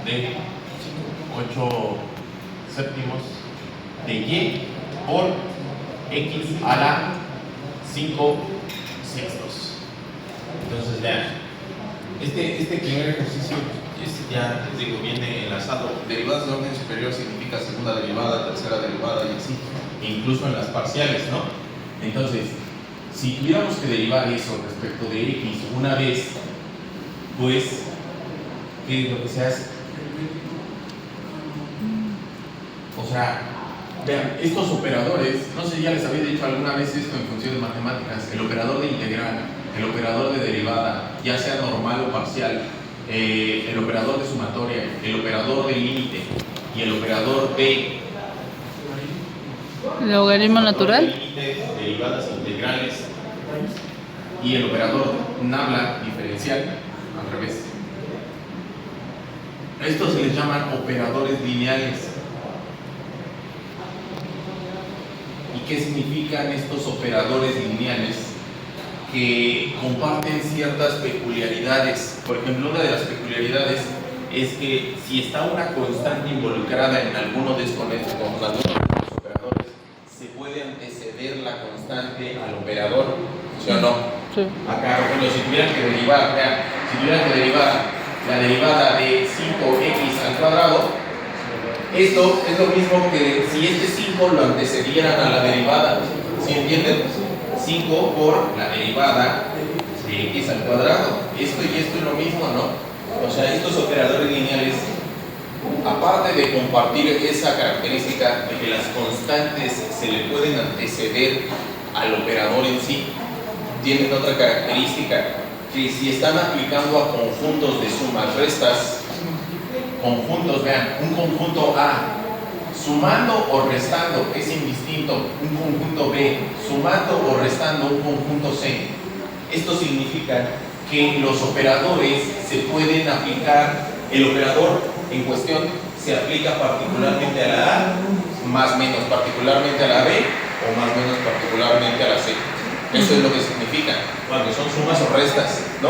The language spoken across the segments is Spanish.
de 8 séptimos de y por x a la 5 sextos. Entonces vean, este primer ejercicio ya les digo, viene enlazado. Derivadas de orden superior significa segunda derivada, tercera derivada y así, incluso en las parciales, ¿no? Entonces, si tuviéramos que derivar eso respecto de x una vez, pues, ¿qué es lo que se hace? O sea, vean, estos operadores, no sé, ya les había dicho alguna vez esto en función de matemáticas, el operador de integral, el operador de derivada, ya sea normal o parcial, el operador de sumatoria, el operador de límite y el operador de logaritmo natural, límites, derivadas integrales y el operador nabla diferencial, al revés. Estos se les llaman operadores lineales. ¿Y qué significan estos operadores lineales? Que comparten ciertas peculiaridades. Por ejemplo, una de las peculiaridades es que si está una constante involucrada en alguno de estos operadores, se puede anteceder la constante al operador, ¿sí o no? sí. Acá, por ejemplo, si tuvieran que derivar, vean, si tuvieran que derivar la derivada de 5x al cuadrado, esto es lo mismo que si este 5 lo antecedieran a la derivada, ¿sí entienden? 5 por la derivada de x al cuadrado. Esto y esto es lo mismo, ¿no? O sea, estos operadores lineales, aparte de compartir esa característica de que las constantes se le pueden anteceder al operador en sí, tienen otra característica, que si están aplicando a conjuntos de sumas restas, conjuntos, vean, un conjunto A sumando o restando es indistinto, un conjunto B sumando o restando un conjunto C. Esto significa que los operadores se pueden aplicar, el operador en cuestión se aplica particularmente a la A, más menos particularmente a la B o más menos particularmente a la C. Eso es lo que significa cuando son sumas o restas, ¿no?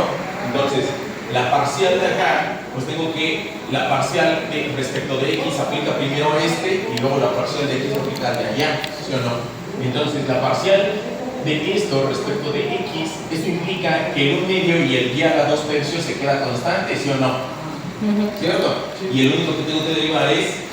Entonces, la parcial de acá, pues tengo que la parcial respecto de x aplica primero a este y luego la parcial de x aplica al de allá, ¿sí o no? Entonces, la parcial de esto respecto de x, eso implica que el 1/2 y el y a la 2/3 se queda constante, ¿sí o no? ¿Cierto? Y el único que tengo que derivar es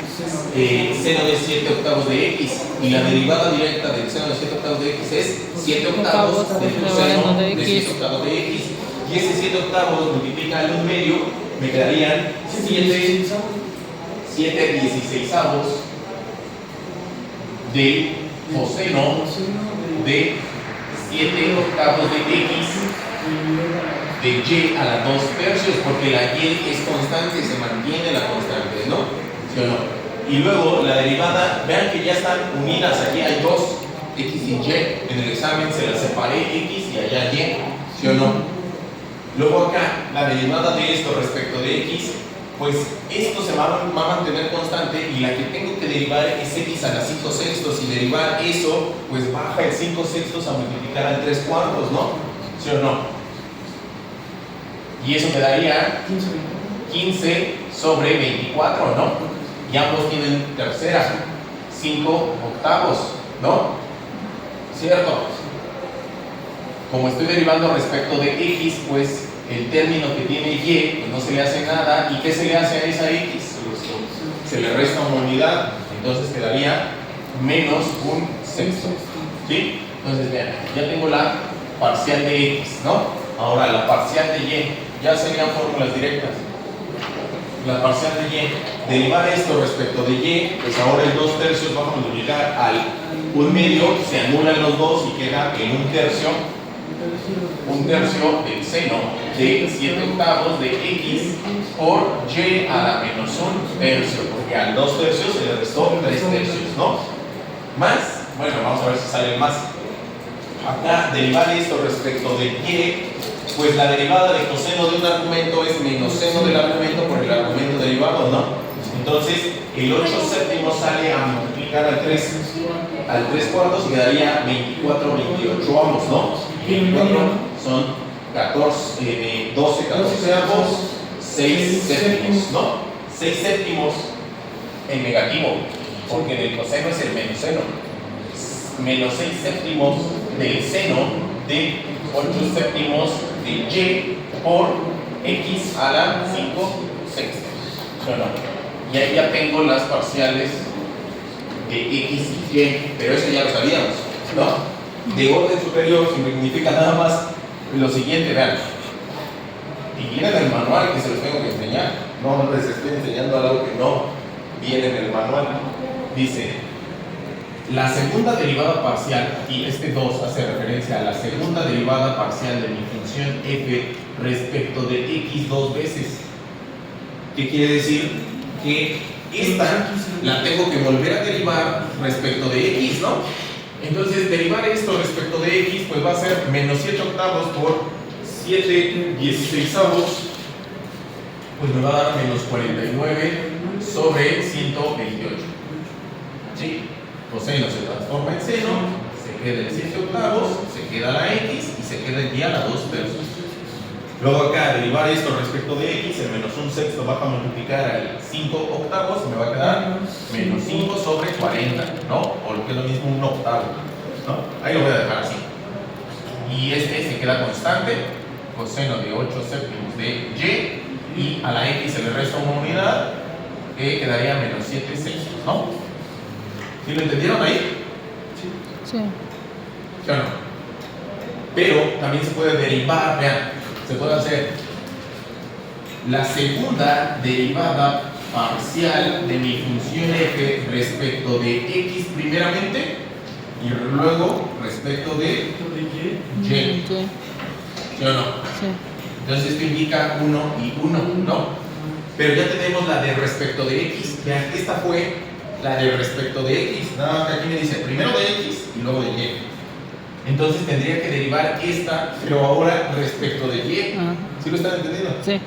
seno de 7/8 de x, y la derivada directa del seno de 7/8 de x es 7/8 del seno de 7/8 de x, y ese 7/8 multiplica el 1/2, me quedarían 7/16 del coseno de 7/8 de x de y a la 2/3, porque la y es constante, se mantiene la constante, ¿no? ¿Sí o no? Y luego la derivada, vean que ya están unidas, aquí hay dos, x y y, en el examen se las separé x y allá y, ¿sí o no? Luego acá, la derivada de esto respecto de x, pues esto se va a mantener constante y la que tengo que derivar es x a la 5 sextos, y derivar eso, pues baja el 5 sextos a multiplicar al 3/4, ¿no? ¿Sí o no? Y eso me daría 15 sobre 24, ¿no? Y ambos tienen tercera, 5/8, ¿no? ¿Cierto? Como estoy derivando respecto de x, pues el término que tiene y, pues no se le hace nada. ¿Y qué se le hace a esa x? Se le resta una unidad, entonces quedaría menos un sexto, ¿sí? Entonces vean, ya tengo la parcial de x, ¿no? Ahora la parcial de y, ya serían fórmulas directas. La parcial de y, derivar esto respecto de y, pues ahora el 2/3 vamos a multiplicar al 1/2, se anulan los dos y queda en 1/3 del seno de 7/8 de x por y a la menos 1/3, porque al 2/3 se le restó 3/3, ¿no? Más, bueno, vamos a ver si sale más. Acá, derivar esto respecto de y, pues la derivada de coseno de un argumento es menos seno del argumento por el argumento derivado, ¿no? Entonces, el 8 séptimos sale a multiplicar al 3/4 y quedaría 24/28, vamos, ¿no? 24 son 12 14 6 séptimos, ¿no? 6 séptimos en negativo, porque del coseno es el menos seno. Menos 6 séptimos del seno de 8 séptimos de y por x a la 5 sextos. ¿Sí o no? Y ahí ya tengo las parciales de x y y, pero eso ya lo sabíamos, ¿no? De orden superior significa nada más lo siguiente, vean. Y viene en el manual que se los tengo que enseñar. No les estoy enseñando algo que no viene en el manual. Dice, la segunda derivada parcial, y este 2 hace referencia a la segunda derivada parcial de mi función f respecto de x dos veces. ¿Qué quiere decir? Que esta la tengo que volver a derivar respecto de x, ¿no? Entonces, derivar esto respecto de x, pues va a ser menos 7 octavos por 7 16avos, pues me va a dar menos 49 sobre 128. ¿Sí? Coseno se transforma en seno, se queda en 7 octavos, se queda la x y se queda el y a la 2 tercios. Luego acá, derivar esto respecto de x, el menos 1 sexto va a multiplicar al 5 octavos, me va a quedar menos 5 sobre 40, ¿no? O lo que es lo mismo, 1 octavo, ¿no? Ahí lo voy a dejar así. Y este se queda constante, coseno de 8 séptimos de y a la x se le resta una unidad, que quedaría menos 7 sextos, ¿no? ¿Sí lo entendieron ahí? Sí. ¿Sí o no? Pero también se puede derivar, vean, se puede hacer la segunda derivada parcial de mi función f respecto de x primeramente y luego respecto de y. ¿Sí o no? Sí. Entonces esto indica 1 y 1, ¿no? Pero ya tenemos la de respecto de x. Vean, esta fue la de respecto de x. Nada más que aquí me dice primero de x y luego de y. Entonces tendría que derivar esta, pero ahora respecto de y. ¿Sí lo están entendiendo? Sí.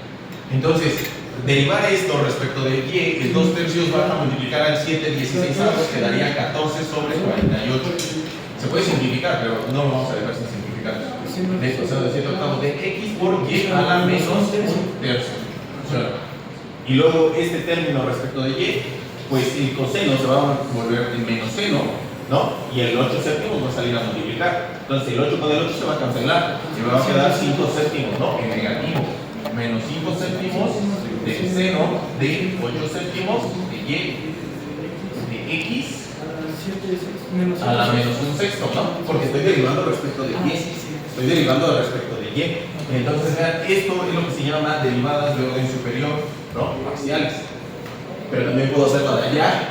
Entonces, derivar esto respecto de y, el 2 tercios va a multiplicar al 7 16avos, quedaría 14 sobre 48. Se puede simplificar, pero no lo vamos a dejar sin simplificar. De coseno de 7 octavos de x por y a la menos 1 tercio. Y luego este término respecto de y, pues el coseno se va a volver en menos seno, ¿no? Y el 8 séptimos va a salir a multiplicar. Entonces el 8 con el 8 se va a cancelar y me va a quedar 5 séptimos, ¿no? En negativo. Menos 5 séptimos del seno de 8 séptimos de y de x a la menos 1 sexto, ¿no? Porque estoy derivando respecto de y. Estoy derivando respecto de y. Entonces, vean, esto es lo que se llama derivadas de orden superior, ¿no? Parciales. Pero también puedo hacerlo de allá.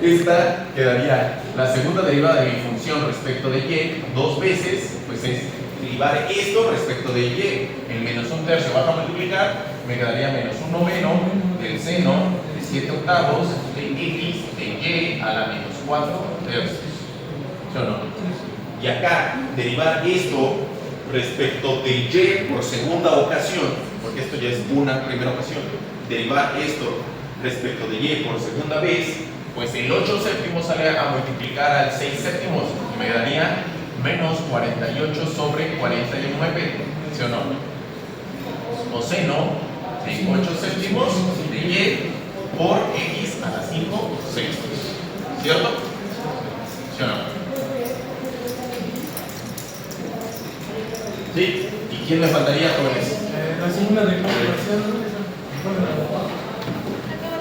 Esta quedaría la segunda derivada de mi función respecto de y dos veces, pues es derivar esto respecto de y. El menos 1 tercio va a multiplicar, me quedaría menos 1 noveno del seno de 7 octavos de x de y a la menos 4 tercios. ¿Sí o no? Y acá, derivar esto respecto de y por segunda ocasión, porque esto ya es una primera ocasión, derivar esto respecto de y por segunda vez, pues el 8 séptimos sale a multiplicar al 6 séptimos y me daría menos 48 sobre 49, ¿sí o no? Coseno de 8 séptimos de y por x a la 5 sextos, ¿cierto? ¿Sí o no? ¿Sí? ¿Y quién me faltaría, jóvenes? La segunda de parcial.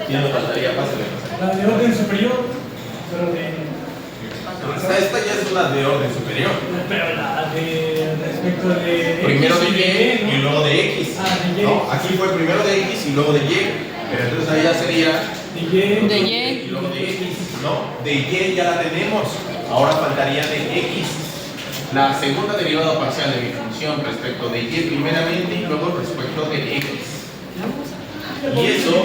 ¿Quién me faltaría? Pásale. La de orden superior, pero de. Esta ya es una de orden superior. Pero la de respecto de. Primero X de y ¿no? y luego de x. De Y. ¿No? Aquí fue primero de x y luego de y. Pero entonces ahí ya sería De Y. De y. y luego de x. ¿No? De y ya la tenemos. Ahora faltaría de x. La segunda derivada parcial de mi función respecto de y primeramente y luego respecto de x. Y eso,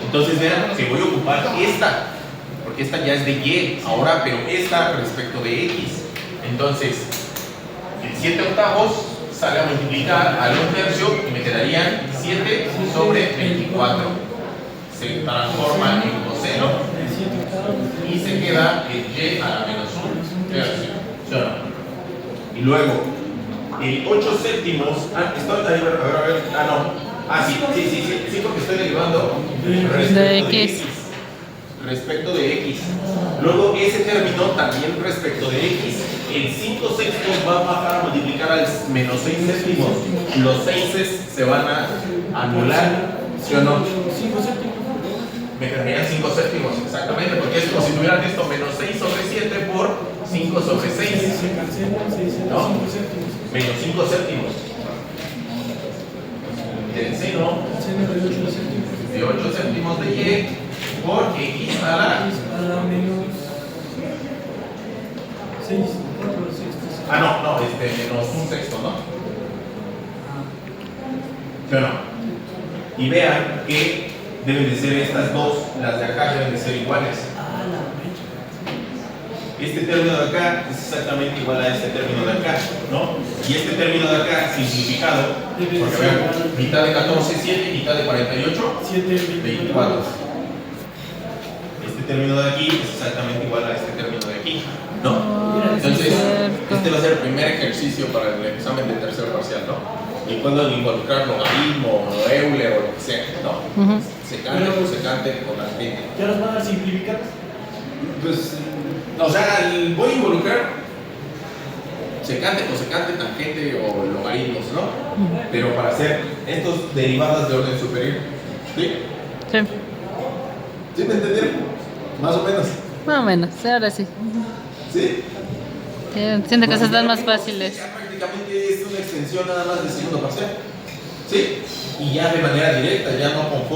entonces vean que voy a ocupar esta, porque esta ya es de y, ahora, pero esta respecto de x. Entonces, el 7 octavos sale a multiplicar al 1 tercio y me quedarían 7 sobre 24. Se transforma en coseno y se queda el y a la menos 1 tercio. ¿Sí o no? Y luego, el 8 séptimos, estoy ahí, a ver, no. Sí, porque estoy derivando respecto De X. Respecto de X. Luego ese término también respecto de X. El 5 sextos va a bajar a multiplicar al menos 6 séptimos. Los 6 se van a anular, ¿sí o no? 5 séptimos. Me quedarían 5 séptimos, exactamente, porque es como si tuvieran esto menos 6 sobre 7 por 5 sobre 6. Se cancelan 6 ¿No? 5 séptimos. Menos 5 séptimos. El seno Seno de 8 séptimos. de 8 séptimos de Y por X a la... A la menos 6. 4 sextos. Ah, no, menos un sexto, ¿no? ¿Sí o no? Y vean que deben de ser estas dos, las de acá deben de ser iguales. Ah, la mecha. Este término de acá es exactamente igual a este término de acá, ¿no? Y este término de acá, simplificado, porque vean, mitad de 14, 7, mitad de 48, 7, 24. Este término de aquí es exactamente igual a este término de aquí, ¿no? Entonces, este va a ser el primer ejercicio para el examen de tercer parcial, ¿no? Y puedo involucrar logaritmo, o Euler, o lo que sea, ¿no? Secante, cosecante, tangente. ¿Ya nos van a dar simplificados? Pues, o sea, voy a involucrar secante, cosecante, tangente o logaritmos, ¿no? Pero para hacer estos derivadas de orden superior. ¿Sí? Sí, ¿Sí me entendieron? Más o menos. más o menos, ahora sí. ¿Sí? Siento que se están más fáciles. Ya prácticamente es una extensión nada más del segundo parcial. ¿Sí? Y ya de manera directa, ya no conforme.